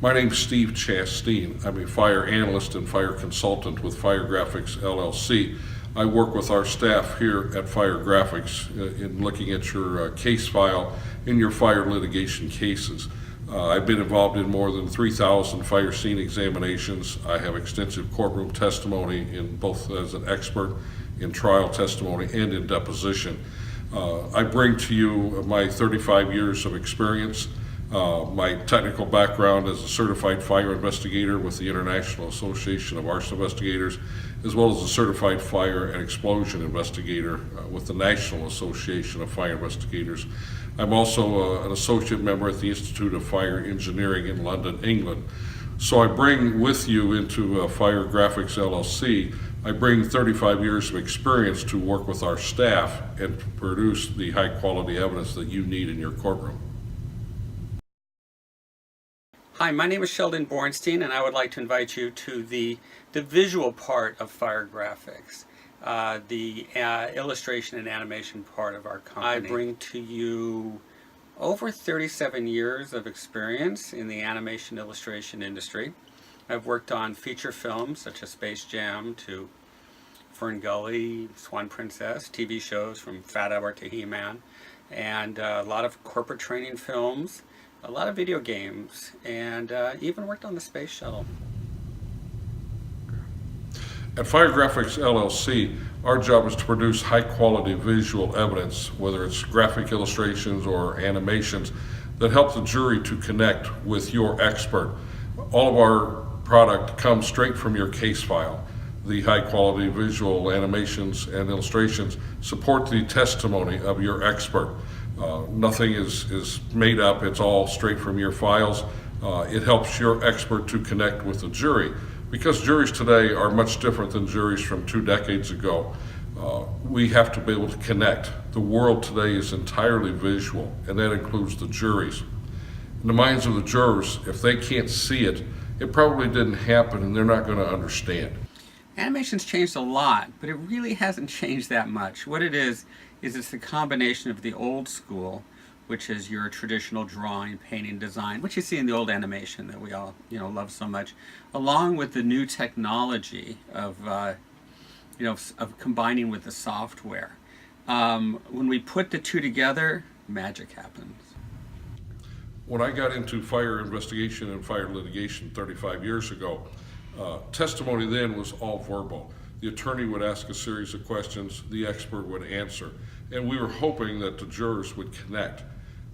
My name's Steve Chasteen. I'm a fire analyst and fire consultant with Fire Graphics LLC. I work with our staff here at Fire Graphics in looking at your case file in your fire litigation cases. I've been involved in more than 3,000 fire scene examinations. I have extensive courtroom testimony in both as an expert in trial testimony and in deposition. I bring to you my 35 years of experience, my technical background as a certified fire investigator with the International Association of Arson Investigators, as well as a certified fire and explosion investigator with the National Association of Fire Investigators. I'm also an associate member at the Institute of Fire Engineering in London, England. So I bring with you into Fire Graphics LLC, I bring 35 years of experience to work with our staff and produce the high quality evidence that you need in your courtroom. Hi, my name is Sheldon Bornstein, and I would like to invite you to the visual part of Fire Graphics, the illustration and animation part of our company. I bring to you over 37 years of experience in the animation illustration industry. I've worked on feature films such as Space Jam to Fern Gully, Swan Princess, TV shows from Fat Albert to He-Man, and a lot of corporate training films, a lot of video games, and even worked on the space shuttle. At Fire Graphics LLC, our job is to produce high quality visual evidence, whether it's graphic illustrations or animations, that help the jury to connect with your expert. All of our product comes straight from your case file. The high quality visual animations and illustrations support the testimony of your expert. Nothing is made up, it's all straight from your files. It helps your expert to connect with the jury, because juries today are much different than juries from 2 decades ago. We have to be able to connect. The world today is entirely visual, and that includes the juries. In the minds of the jurors, if they can't see it, it probably didn't happen and they're not going to understand. Animation's changed a lot, but it really hasn't changed that much. What it is it's the combination of the old school, which is your traditional drawing, painting, design, which you see in the old animation that we all love so much, along with the new technology of combining with the software. When we put the two together, magic happens. When I got into fire investigation and fire litigation 35 years ago, testimony then was all verbal. The attorney would ask a series of questions, the expert would answer, and we were hoping that the jurors would connect.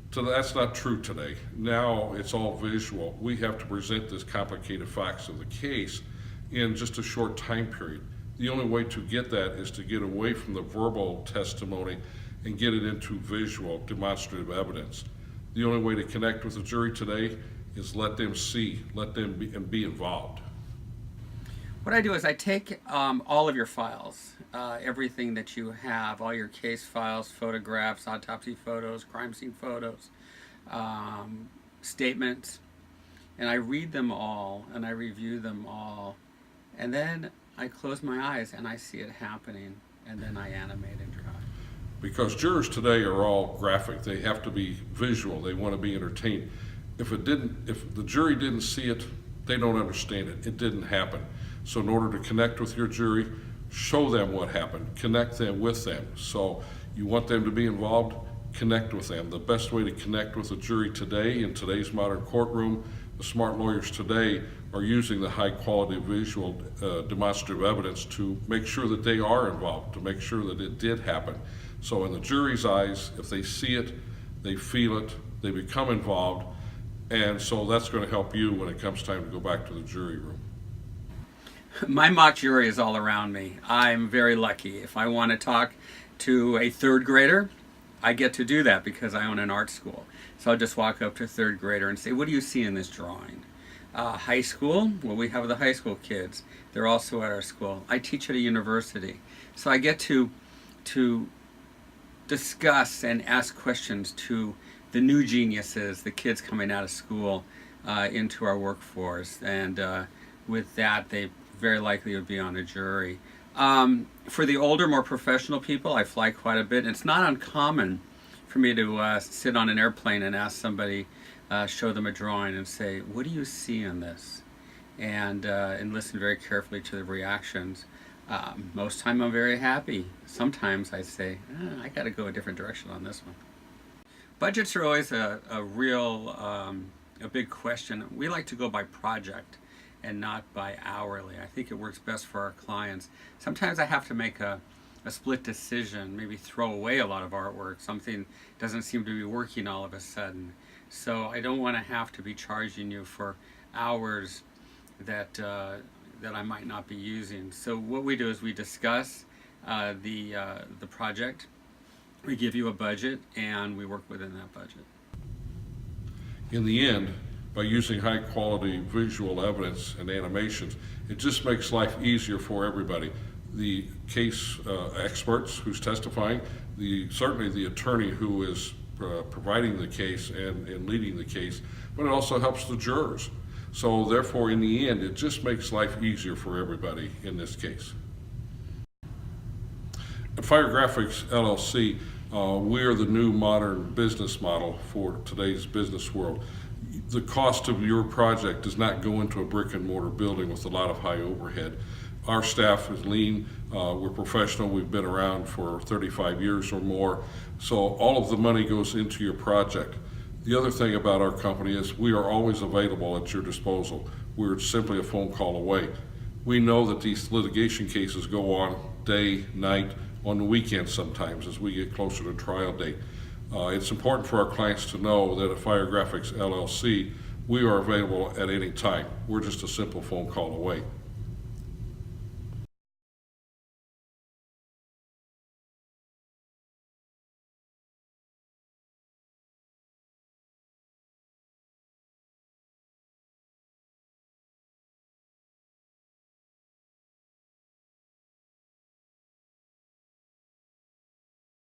So that's not true today. Now it's all visual. We have to present this complicated facts of the case in just a short time period. The only way to get that is to get away from the verbal testimony and get it into visual, demonstrative evidence. The only way to connect with the jury today is let them see, let them be involved. What I do is I take all of your files, everything that you have, all your case files, photographs, autopsy photos, crime scene photos, statements, and I read them all and I review them all, and then I close my eyes and I see it happening, and then I animate and draw. Because jurors today are all graphic. They have to be visual. They want to be entertained. If the jury didn't see it, they don't understand it. It didn't happen. So in order to connect with your jury, show them what happened, connect them with them. So you want them to be involved, connect with them. The best way to connect with a jury today in today's modern courtroom, the smart lawyers today are using the high quality visual demonstrative evidence to make sure that they are involved, to make sure that it did happen. So in the jury's eyes, if they see it, they feel it, they become involved, and so that's going to help you when it comes time to go back to the jury room. My mock jury is all around me. I'm very lucky. If I want to talk to a 3rd grader, I get to do that because I own an art school. So I'll just walk up to a 3rd grader and say, what do you see in this drawing? High school, well, we have the high school kids. They're also at our school. I teach at a university. So I get to discuss and ask questions to the new geniuses, the kids coming out of school into our workforce. And with that, they very likely would be on a jury. For the older, more professional people, I fly quite a bit. And it's not uncommon for me to sit on an airplane and ask somebody, show them a drawing and say, what do you see in this? And listen very carefully to the reactions. Most time I'm very happy. Sometimes I say, I got to go a different direction on this one. Budgets are always a real, a big question. We like to go by project and not by hourly. I think it works best for our clients. Sometimes I have to make a split decision, maybe throw away a lot of artwork. Something doesn't seem to be working all of a sudden. So I don't want to have to be charging you for hours that I might not be using. So what we do is we discuss the project, we give you a budget, and we work within that budget. In the end, by using high quality visual evidence and animations, it just makes life easier for everybody. The case experts who's testifying, certainly the attorney who is providing the case and leading the case, but it also helps the jurors. So therefore, in the end, it just makes life easier for everybody in this case. At Fire Graphics LLC, we are the new modern business model for today's business world. The cost of your project does not go into a brick and mortar building with a lot of high overhead. Our staff is lean, we're professional, we've been around for 35 years or more, so all of the money goes into your project. The other thing about our company is we are always available at your disposal. We're simply a phone call away. We know that these litigation cases go on day, night, on the weekends sometimes as we get closer to trial date. It's important for our clients to know that at Fire Graphics LLC, we are available at any time. We're just a simple phone call away.